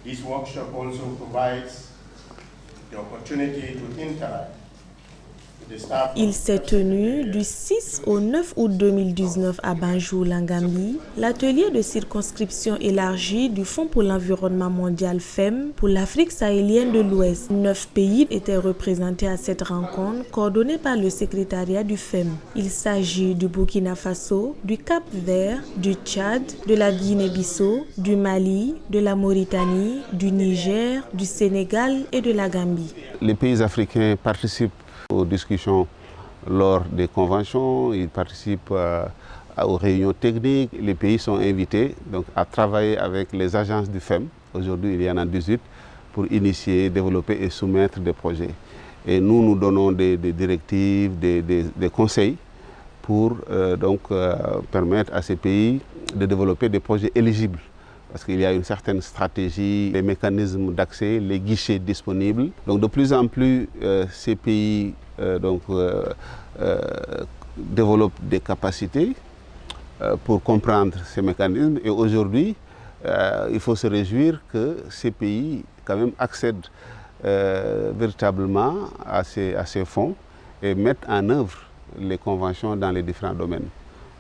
This workshop also provides the opportunity to interact. Il s'est tenu du 6 au 9 août 2019 à Banjul, en Gambie, l'atelier de circonscription élargie du Fonds pour l'environnement mondial FEM pour l'Afrique sahélienne de l'Ouest. 9 pays étaient représentés à cette rencontre coordonnée par le secrétariat du FEM. Il s'agit du Burkina Faso, du Cap-Vert, du Tchad, de la Guinée-Bissau, du Mali, de la Mauritanie, du Niger, du Sénégal et de la Gambie. Les pays africains participent aux discussions lors des conventions, ils participent aux réunions techniques. Les pays sont invités donc, à travailler avec les agences du FEM. Aujourd'hui, il y en a 18 pour initier, développer et soumettre des projets. Et nous donnons des directives, des conseils pour permettre à ces pays de développer des projets éligibles. Parce qu'il y a une certaine stratégie, les mécanismes d'accès, les guichets disponibles. Donc de plus en plus, ces pays développent des capacités pour comprendre ces mécanismes. Et aujourd'hui, il faut se réjouir que ces pays quand même accèdent véritablement à ces fonds et mettent en œuvre les conventions dans les différents domaines.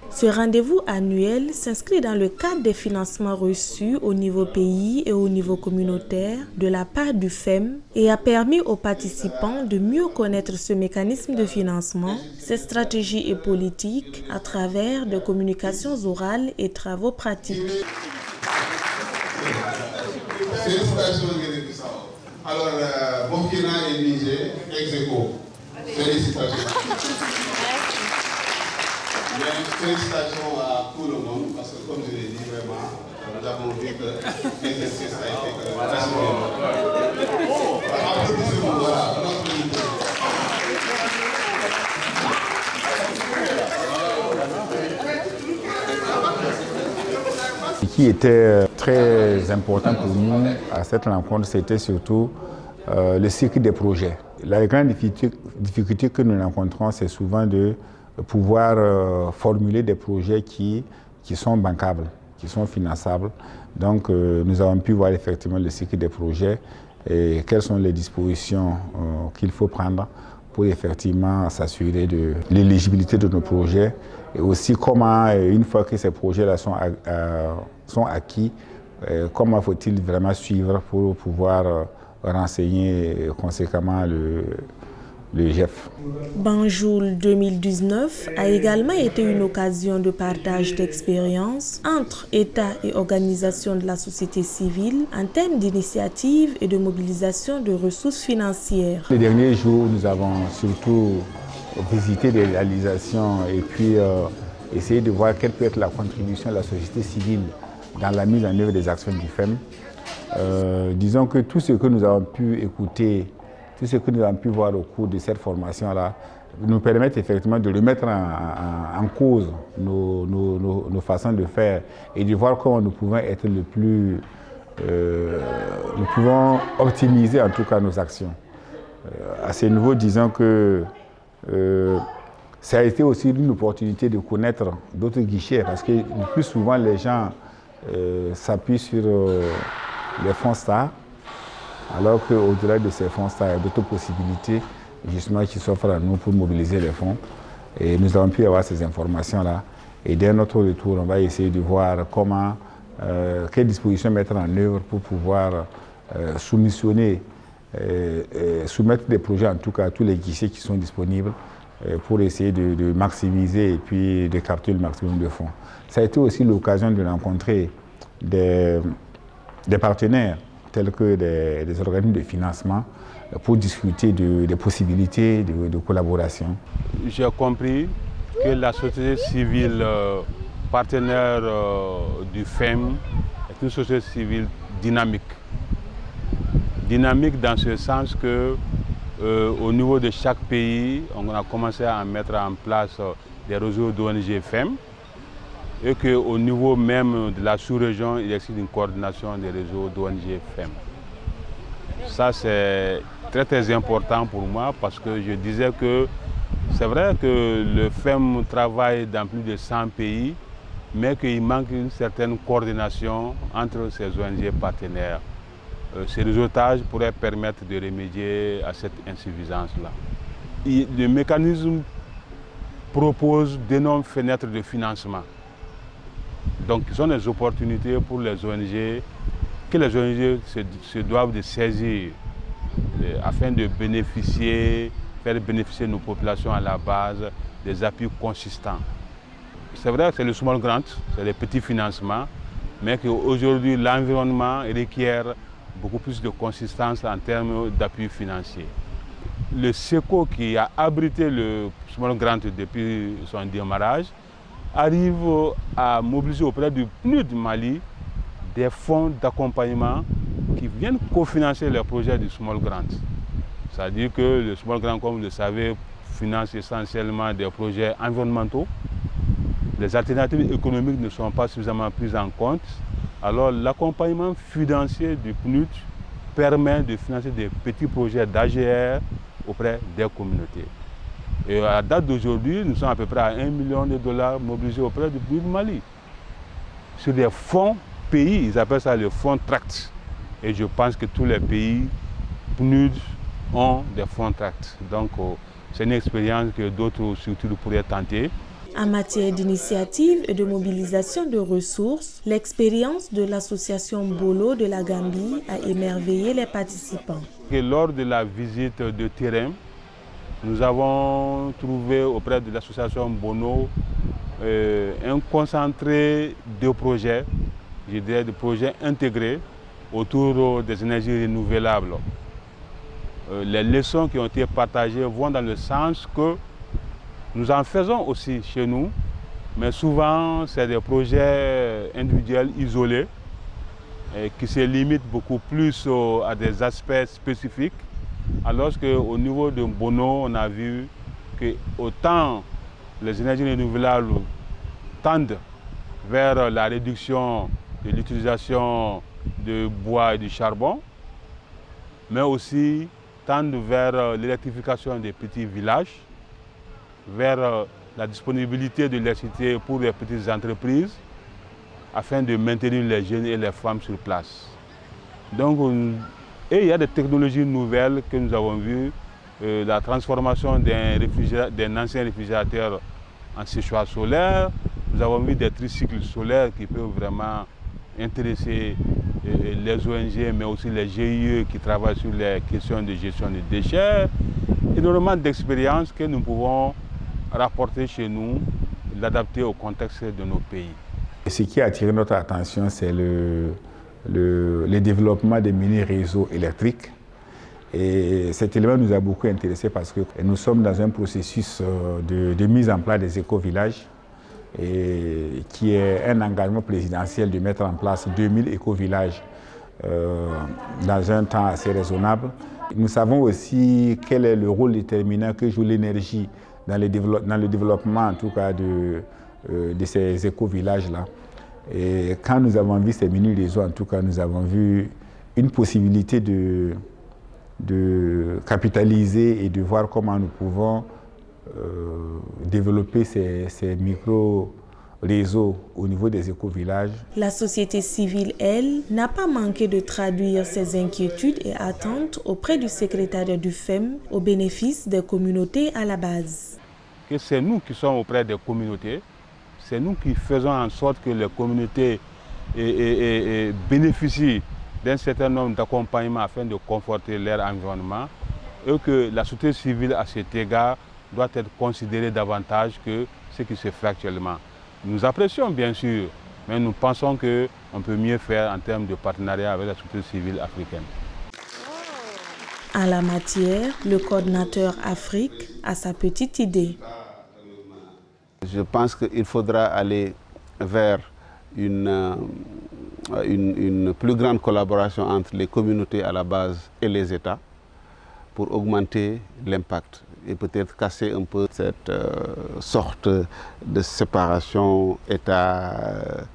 Ce rendez-vous annuel s'inscrit dans le cadre des financements reçus au niveau pays et au niveau communautaire de la part du FEM et a permis aux participants de mieux connaître ce mécanisme de financement, ses stratégies et politiques à travers des communications orales et travaux pratiques. Félicitations Guinée-Bissau. Alors, Burkina et Niger, ex-aequo. Félicitations. Félicitations à tout le monde, parce que comme je l'ai dit, vraiment, nous avons vu que l'exercice a été très bien. Applaudissez-vous, voilà. Ce qui était très important pour nous à cette rencontre, c'était surtout le cycle des projets. La grande difficulté que nous rencontrons, c'est souvent de pouvoir formuler des projets qui sont bancables, qui sont finançables. Donc nous avons pu voir effectivement le cycle des projets et quelles sont les dispositions qu'il faut prendre pour effectivement s'assurer de l'éligibilité de nos projets et aussi comment, une fois que ces projets-là sont acquis, comment faut-il vraiment suivre pour pouvoir renseigner conséquemment le GEF. Banjul 2019 a également été une occasion de partage d'expériences entre États et organisations de la société civile en termes d'initiatives et de mobilisation de ressources financières. Les derniers jours, nous avons surtout visité les réalisations et puis essayé de voir quelle peut être la contribution de la société civile dans la mise en œuvre des actions du FEM. Disons que tout ce que nous avons pu écouter, tout ce que nous avons pu voir au cours de cette formation-là nous permettent effectivement de remettre en cause nos façons de faire et de voir comment nous pouvons être le plus... nous pouvons optimiser en tout cas nos actions. À ce niveau, disons que ça a été aussi une opportunité de connaître d'autres guichets parce que le plus souvent les gens s'appuient sur les fonds STAR, alors qu'au-delà de ces fonds STAR, il y a d'autres possibilités justement qui s'offrent à nous pour mobiliser les fonds. Et nous avons pu avoir ces informations-là. Et dès notre retour, on va essayer de voir comment, quelles dispositions mettre en œuvre pour pouvoir soumissionner, soumettre des projets en tout cas à tous les guichets qui sont disponibles pour essayer de maximiser et puis de capter le maximum de fonds. Ça a été aussi l'occasion de rencontrer des partenaires tels que des organismes de financement pour discuter des possibilités de collaboration. J'ai compris que la société civile partenaire du FEM est une société civile dynamique. Dynamique dans ce sens que au niveau de chaque pays, on a commencé à mettre en place des réseaux d'ONG FEM et qu'au niveau même de la sous-région, il existe une coordination des réseaux d'ONG FEM. Ça, c'est très très important pour moi parce que je disais que c'est vrai que le FEM travaille dans plus de 100 pays, mais qu'il manque une certaine coordination entre ces ONG partenaires. ces réseautages pourraient permettre de remédier à cette insuffisance-là. Le mécanisme propose d'énormes fenêtres de financement. Donc, ce sont des opportunités pour les ONG que les ONG se doivent de saisir afin de faire bénéficier nos populations à la base des appuis consistants. C'est vrai que c'est le small grant, c'est des petits financements, mais qu'aujourd'hui l'environnement requiert beaucoup plus de consistance en termes d'appui financier. Le SECO qui a abrité le small grant depuis son démarrage arrive à mobiliser auprès du PNUD Mali des fonds d'accompagnement qui viennent cofinancer les projets du small grant. C'est-à-dire que le small grant, comme vous le savez, finance essentiellement des projets environnementaux. Les alternatives économiques ne sont pas suffisamment prises en compte. Alors l'accompagnement financier du PNUD permet de financer des petits projets d'AGR auprès des communautés. Et à la date d'aujourd'hui, nous sommes à peu près à $1 million mobilisés auprès du PNUD Mali. Sur des fonds pays, ils appellent ça le fonds TRACT. Et je pense que tous les pays PNUD ont des fonds TRACT. Donc c'est une expérience que d'autres structures pourraient tenter. En matière d'initiative et de mobilisation de ressources, l'expérience de l'association Bolo de la Gambie a émerveillé les participants. Et lors de la visite de terrain, nous avons trouvé auprès de l'association Bono un concentré de projets, je dirais de projets intégrés autour des énergies renouvelables. Les leçons qui ont été partagées vont dans le sens que nous en faisons aussi chez nous, mais souvent c'est des projets individuels isolés qui se limitent beaucoup plus à des aspects spécifiques, alors qu'au niveau de Bono, on a vu que autant les énergies renouvelables tendent vers la réduction de l'utilisation de bois et du charbon, mais aussi tendent vers l'électrification des petits villages, vers la disponibilité de l'électricité pour les petites entreprises, afin de maintenir les jeunes et les femmes sur place. Donc, et il y a des technologies nouvelles que nous avons vues, la transformation d'un ancien réfrigérateur en séchoir solaire. Nous avons vu des tricycles solaires qui peuvent vraiment intéresser les ONG, mais aussi les GIE qui travaillent sur les questions de gestion des déchets. Énormément d'expériences que nous pouvons rapporter chez nous, l'adapter au contexte de nos pays. Ce qui a attiré notre attention, c'est le développement des mini-réseaux électriques. Et cet élément nous a beaucoup intéressés parce que nous sommes dans un processus de mise en place des éco-villages, qui est un engagement présidentiel de mettre en place 2000 éco-villages dans un temps assez raisonnable. Nous savons aussi quel est le rôle déterminant que joue l'énergie dans le développement en tout cas de ces éco-villages-là. Et quand nous avons vu ces mini-réseaux, en tout cas, nous avons vu une possibilité de capitaliser et de voir comment nous pouvons développer ces micro-réseaux au niveau des éco-villages. La société civile, elle, n'a pas manqué de traduire ses inquiétudes et attentes auprès du secrétariat du FEM au bénéfice des communautés à la base. Que c'est nous qui sommes auprès des communautés, c'est nous qui faisons en sorte que les communautés bénéficient d'un certain nombre d'accompagnements afin de conforter leur environnement et que la société civile à cet égard doit être considérée davantage que ce qui se fait actuellement. Nous apprécions bien sûr, mais nous pensons qu'on peut mieux faire en termes de partenariat avec la société civile africaine. En la matière, le coordinateur Afrique a sa petite idée. Je pense qu'il faudra aller vers une plus grande collaboration entre les communautés à la base et les États pour augmenter l'impact et peut-être casser un peu cette sorte de séparation État-communauté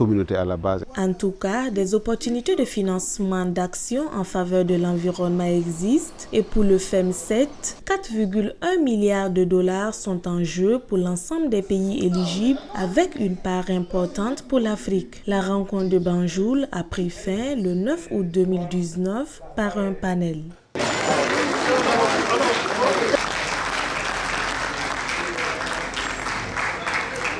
communautés à la base. En tout cas, des opportunités de financement d'actions en faveur de l'environnement existent et pour le FEM7, 4,1 milliards de dollars sont en jeu pour l'ensemble des pays éligibles avec une part importante pour l'Afrique. La rencontre de Banjul a pris fin le 9 août 2019 par un panel.